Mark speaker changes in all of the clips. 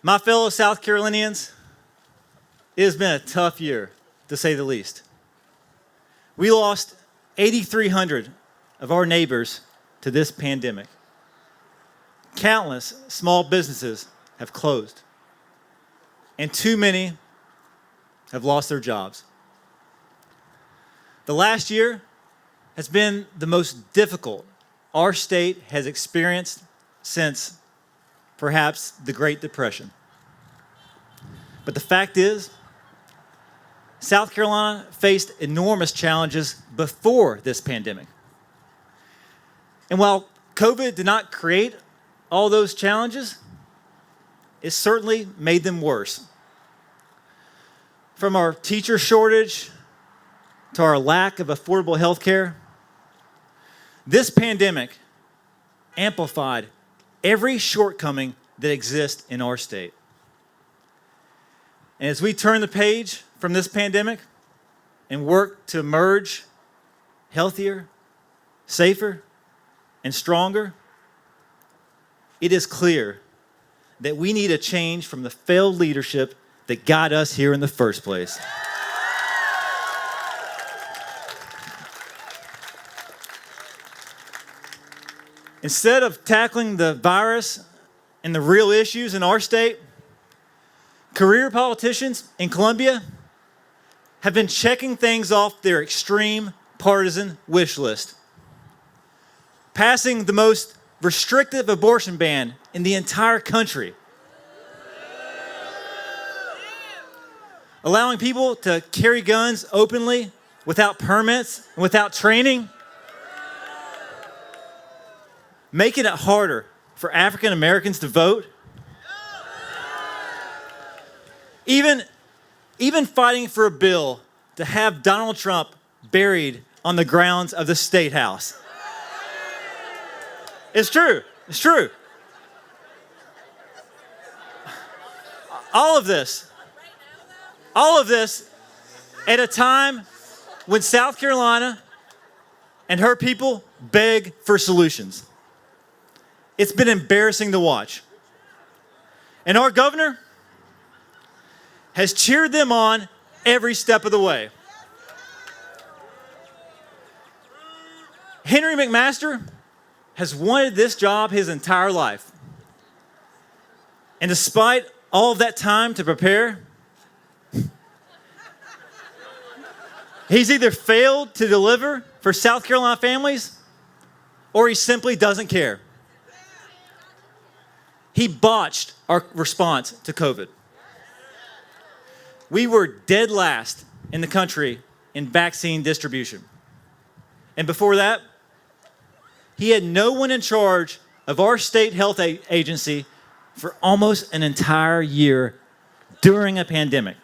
Speaker 1: My fellow South Carolinians, it has been a tough year, to say the least. We lost 8,300 of our neighbors to this pandemic. Countless small businesses have closed, and too many have lost their jobs. The last year has been the most difficult our state has experienced since perhaps the Great Depression. But the fact is, South Carolina faced enormous challenges before this pandemic. And while COVID did not create all those challenges, it certainly made them worse. From our teacher shortage to our lack of affordable health care, this pandemic amplified every shortcoming that exists in our state. And as we turn the page from this pandemic and work to emerge healthier, safer, and stronger, it is clear that we need a change from the failed leadership that got us here in the first place. Instead of tackling the virus and the real issues in our state, career politicians in Columbia have been checking things off their extreme partisan wish list, passing the most restrictive abortion ban in the entire country, allowing people to carry guns openly without permits and without training, making it harder for African Americans to vote, even fighting for a bill to have Donald Trump buried on the grounds of the State House. It's true. It's true. All of this at a time when South Carolina and her people beg for solutions. It's been embarrassing to watch. And our governor has cheered them on every step of the way. Henry McMaster has wanted this job his entire life. And despite all of that time to prepare, he's either failed to deliver for South Carolina families or he simply doesn't care. He botched our response to COVID. We were dead last in the country in vaccine distribution. And before that, he had no one in charge of our state health agency for almost an entire year during a pandemic.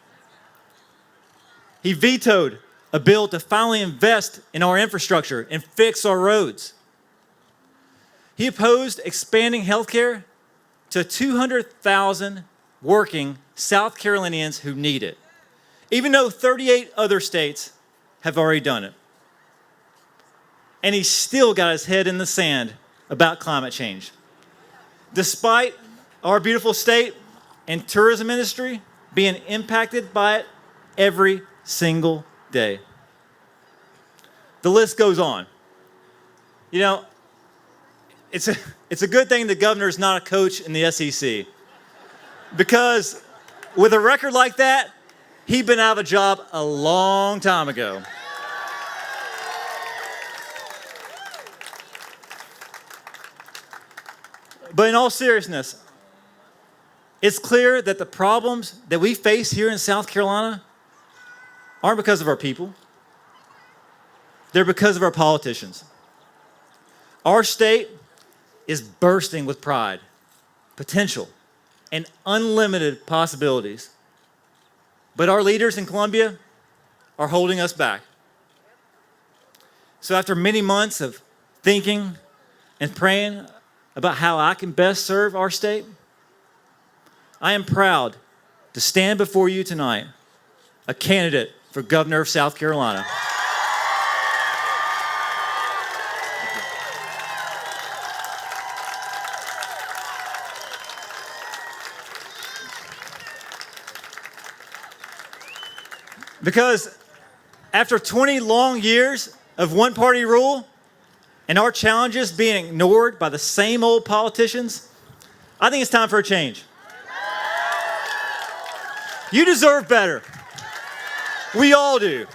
Speaker 1: He vetoed a bill to finally invest in our infrastructure and fix our roads. He opposed expanding health care to 200,000 working South Carolinians who need it, even though 38 other states have already done it. And he still got his head in the sand about climate change. Despite our beautiful state and tourism industry being impacted by it every single day. The list goes on. You know, it's a good thing the governor is not a coach in the SEC. Because with a record like that, he'd been out of a job a long time ago. But in all seriousness, it's clear that the problems that we face here in South Carolina aren't because of our people. They're because of our politicians. Our state is bursting with pride, potential, and unlimited possibilities. But our leaders in Columbia are holding us back. So after many months of thinking and praying about how I can best serve our state, I am proud to stand before you tonight, a candidate for governor of South Carolina. Because after 20 long years of one-party rule and our challenges being ignored by the same old politicians, I think it's time for a change. You deserve better. We all do.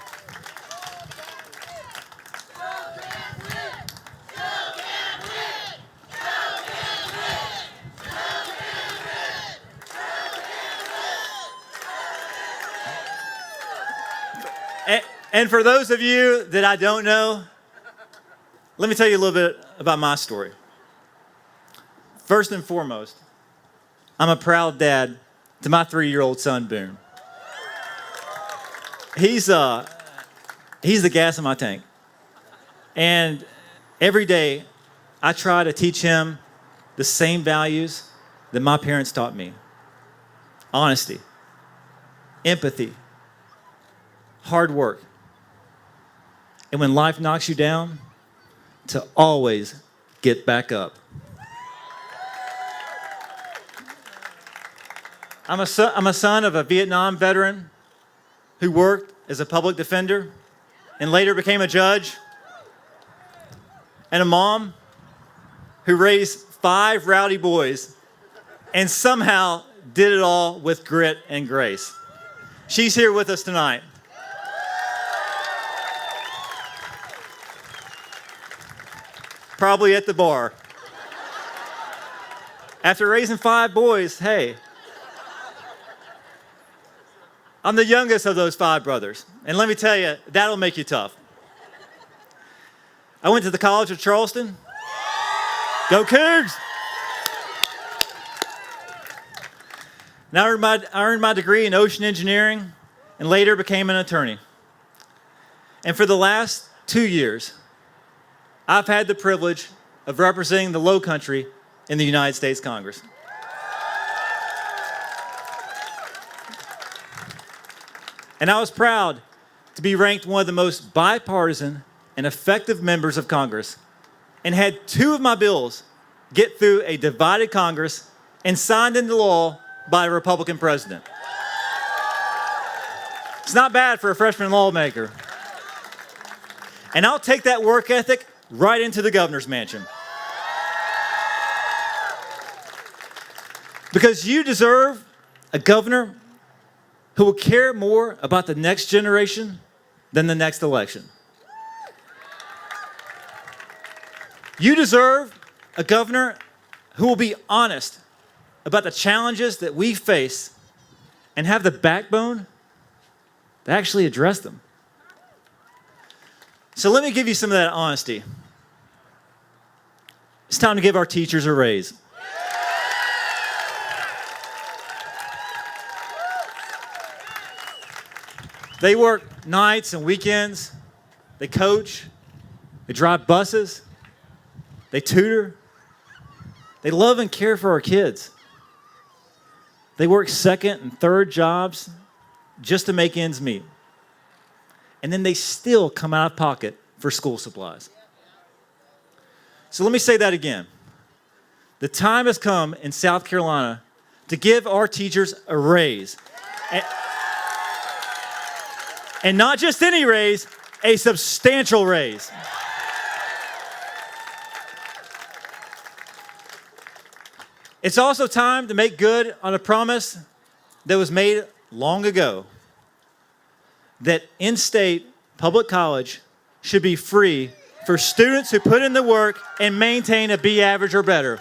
Speaker 1: And for those of you that I don't know, let me tell you a little bit about my story. First and foremost, I'm a proud dad to my 3-year-old son, Boone. He's the gas in my tank. And every day, I try to teach him the same values that my parents taught me. Honesty, empathy, hard work. And when life knocks you down, to always get back up. I'm a son of a Vietnam veteran who worked as a public defender and later became a judge, and a mom who raised 5 rowdy boys and somehow did it all with grit and grace. She's here with us tonight. Probably at the bar. After raising 5 boys, hey, I'm the youngest of those 5 brothers. And let me tell you, that'll make you tough. I went to the College of Charleston. Go Cougs! And I earned my degree in ocean engineering and later became an attorney. And for the last 2 years, I've had the privilege of representing the Low Country in the United States Congress. And I was proud to be ranked one of the most bipartisan and effective members of Congress, and had 2 of my bills get through a divided Congress and signed into law by a Republican president. It's not bad for a freshman lawmaker. And I'll take that work ethic right into the governor's mansion. Because you deserve a governor who will care more about the next generation than the next election. You deserve a governor who will be honest about the challenges that we face and have the backbone to actually address them. So let me give you some of that honesty. It's time to give our teachers a raise. They work nights and weekends. They coach. They drive buses. They tutor. They love and care for our kids. They work second and third jobs just to make ends meet. And then they still come out of pocket for school supplies. So let me say that again. The time has come in South Carolina to give our teachers a raise. And not just any raise, a substantial raise. It's also time to make good on a promise that was made long ago, that in-state public college should be free for students who put in the work and maintain a B average or better.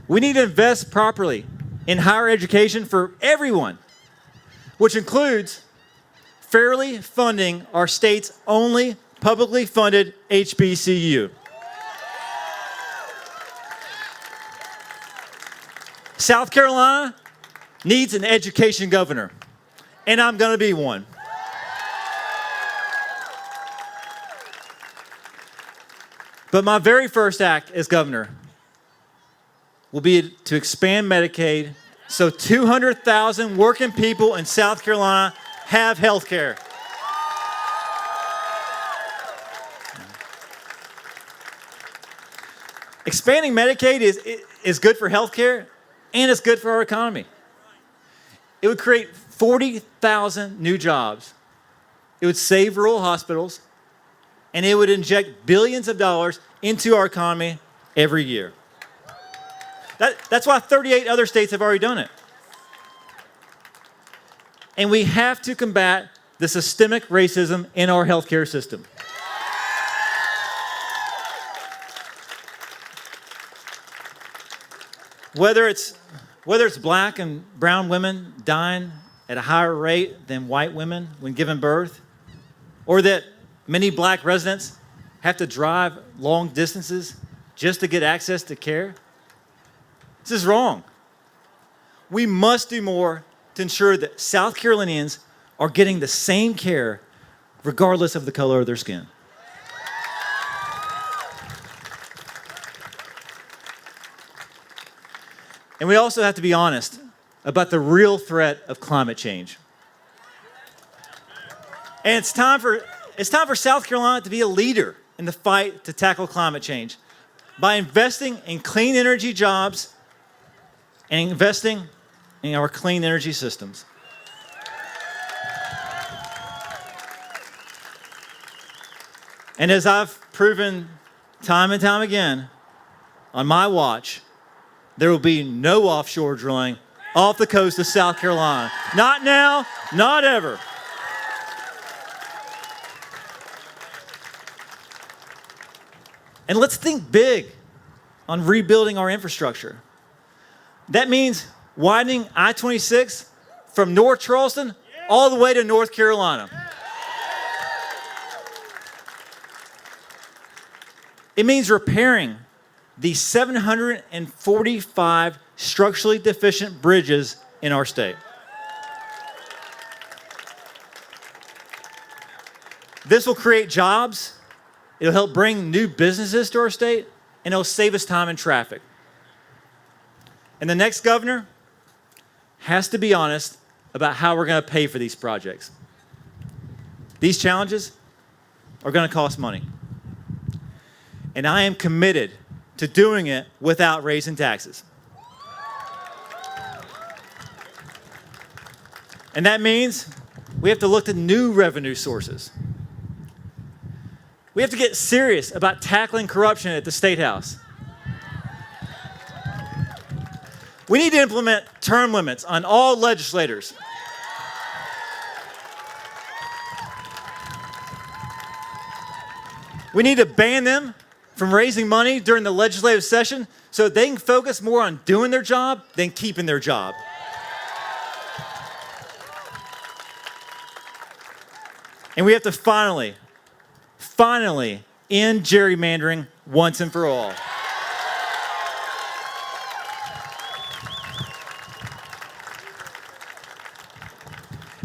Speaker 1: We need to invest properly in higher education for everyone, which includes fairly funding our state's only publicly funded HBCU. South Carolina needs an education governor, and I'm going to be one. But my very first act as governor will be to expand Medicaid so 200,000 working people in South Carolina have health care. Expanding Medicaid is good for healthcare and it's good for our economy. It would create 40,000 new jobs. It would save rural hospitals, and it would inject billions of dollars into our economy every year. That's why 38 other states have already done it. And we have to combat the systemic racism in our healthcare system. Whether it's black and brown women dying at a higher rate than white women when giving birth, or that many black residents have to drive long distances just to get access to care, this is wrong. We must do more to ensure that South Carolinians are getting the same care regardless of the color of their skin. And we also have to be honest about the real threat of climate change. And it's time for South Carolina to be a leader in the fight to tackle climate change by investing in clean energy jobs and investing in our clean energy systems. And as I've proven time and time again, on my watch, there will be no offshore drilling off the coast of South Carolina. Not now, not ever. And let's think big on rebuilding our infrastructure. That means widening I-26 from North Charleston all the way to North Carolina. It means repairing the 745 structurally deficient bridges in our state. This will create jobs, it'll help bring new businesses to our state, and it'll save us time in traffic. And the next governor has to be honest about how we're going to pay for these projects. These challenges are going to cost money. And I am committed to doing it without raising taxes. And that means we have to look to new revenue sources. We have to get serious about tackling corruption at the State House. We need to implement term limits on all legislators. We need to ban them from raising money during the legislative session so that they can focus more on doing their job than keeping their job. And we have to finally end gerrymandering once and for all.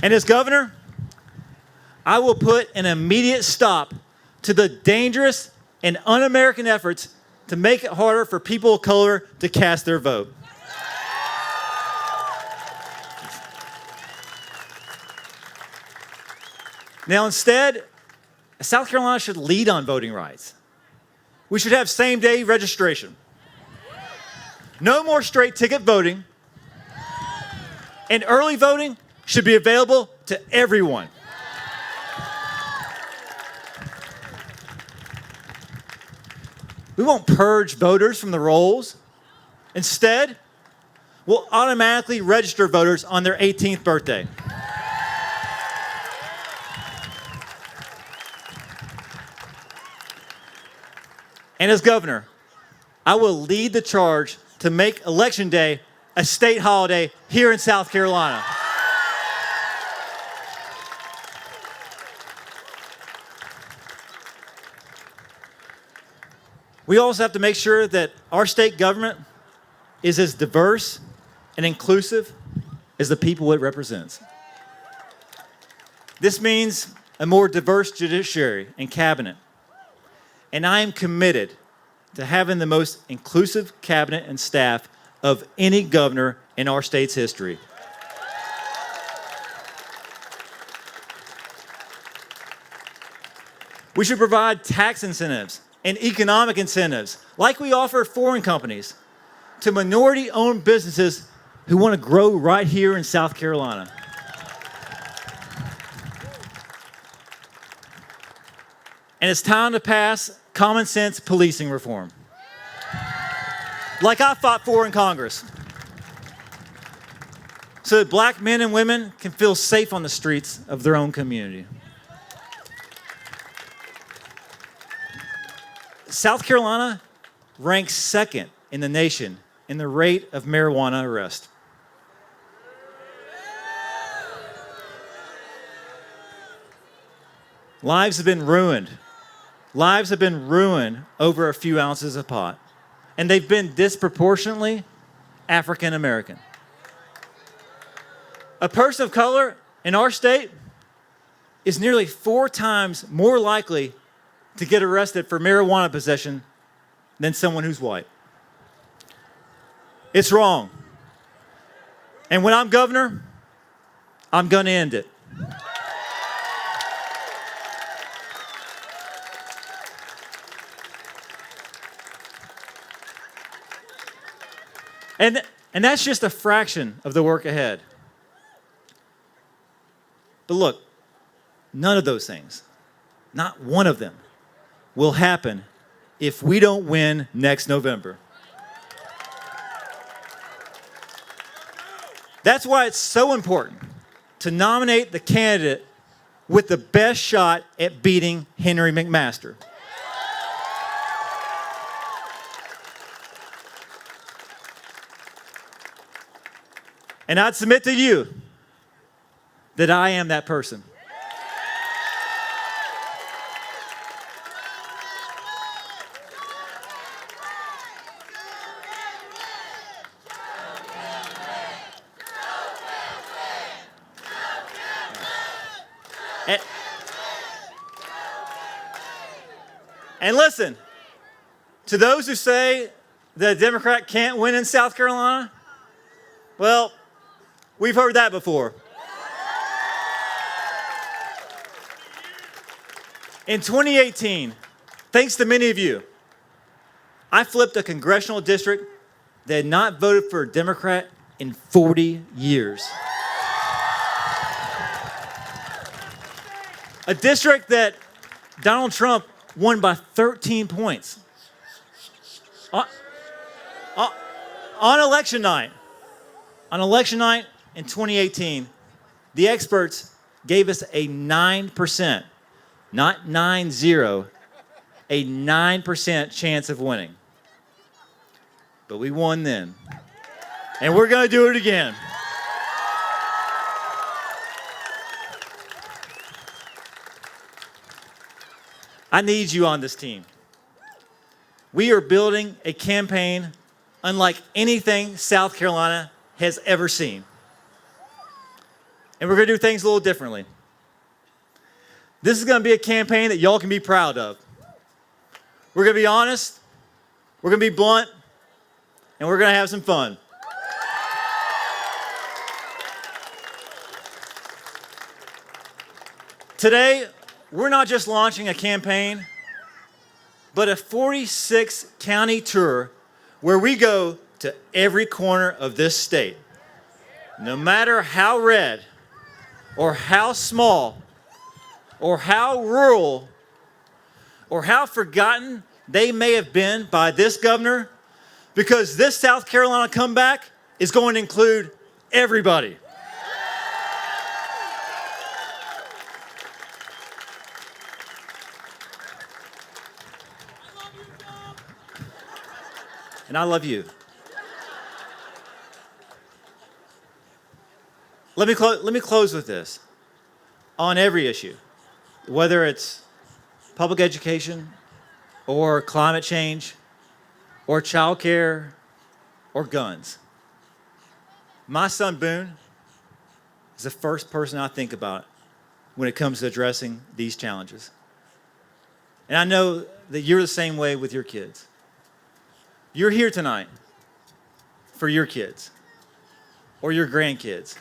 Speaker 1: And as governor, I will put an immediate stop to the dangerous and un-American efforts to make it harder for people of color to cast their vote. Now, instead, South Carolina should lead on voting rights. We should have same-day registration. No more straight ticket voting. And early voting should be available to everyone. We won't purge voters from the rolls. Instead, we'll automatically register voters on their 18th birthday. And as governor, I will lead the charge to make Election Day a state holiday here in South Carolina. We also have to make sure that our state government is as diverse and inclusive as the people it represents. This means a more diverse judiciary and cabinet. And I am committed to having the most inclusive cabinet and staff of any governor in our state's history. We should provide tax incentives and economic incentives, like we offer foreign companies, to minority-owned businesses who want to grow right here in South Carolina. And it's time to pass common sense policing reform, like I fought for in Congress, so that black men and women can feel safe on the streets of their own community. South Carolina ranks second in the nation in the rate of marijuana arrest. Lives have been ruined. Lives have been ruined over a few ounces of pot. And they've been disproportionately African American. A person of color in our state is nearly 4 times more likely to get arrested for marijuana possession than someone who's white. It's wrong. And when I'm governor, I'm going to end it. And that's just a fraction of the work ahead. But look, none of those things, not one of them, will happen if we don't win next November. That's why it's so important to nominate the candidate with the best shot at beating Henry McMaster. And I'd submit to you that I am that person. And listen, to those who say that a Democrat can't win in South Carolina, well, we've heard that before. In 2018, thanks to many of you, I flipped a congressional district that had not voted for a Democrat in 40 years. A district that Donald Trump won by 13 points. On election night. On election night in 2018, the experts gave us a 9%, not 9-0, a 9% chance of winning. But we won then. And we're going to do it again. I need you on this team. We are building a campaign unlike anything South Carolina has ever seen. And we're going to do things a little differently. This is going to be a campaign that y'all can be proud of. We're going to be honest, we're going to be blunt, and we're going to have some fun. Today, we're not just launching a campaign, but a 46-county tour where we go to every corner of this state. No matter how red, or how small, or how rural, or how forgotten they may have been by this governor, because this South Carolina comeback is going to include everybody. And I love you. Let me close with this. On every issue, whether it's public education or climate change or childcare or guns, my son Boone is the first person I think about when it comes to addressing these challenges. And I know that you're the same way with your kids. You're here tonight for your kids or your grandkids.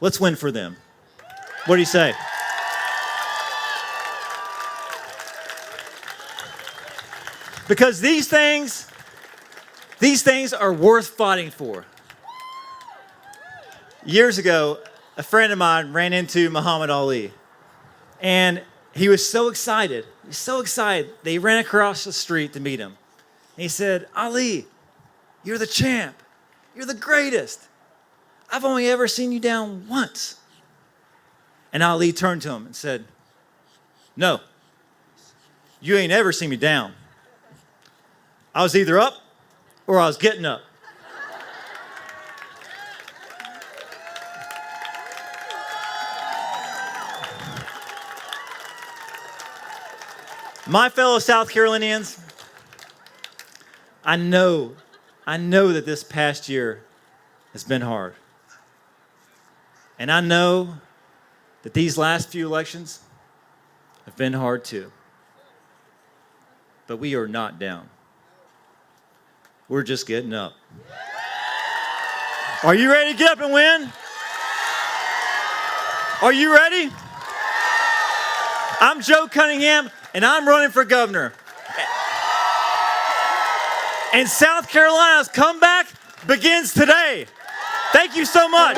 Speaker 1: Let's win for them. What do you say? Because these things These things are worth fighting for. Years ago, a friend of mine ran into Muhammad Ali, and he was so excited. He was so excited that he ran across the street to meet him. And he said, "Ali, you're the champ. You're the greatest. I've only ever seen you down once." And Ali turned to him and said, "No, you ain't ever seen me down. I was either up or I was getting up." My fellow South Carolinians, I know that this past year has been hard. And I know that these last few elections have been hard too. But we are not down. We're just getting up. Are you ready to get up and win? Are you ready? I'm Joe Cunningham, and I'm running for governor. And South Carolina's comeback begins today. Thank you so much.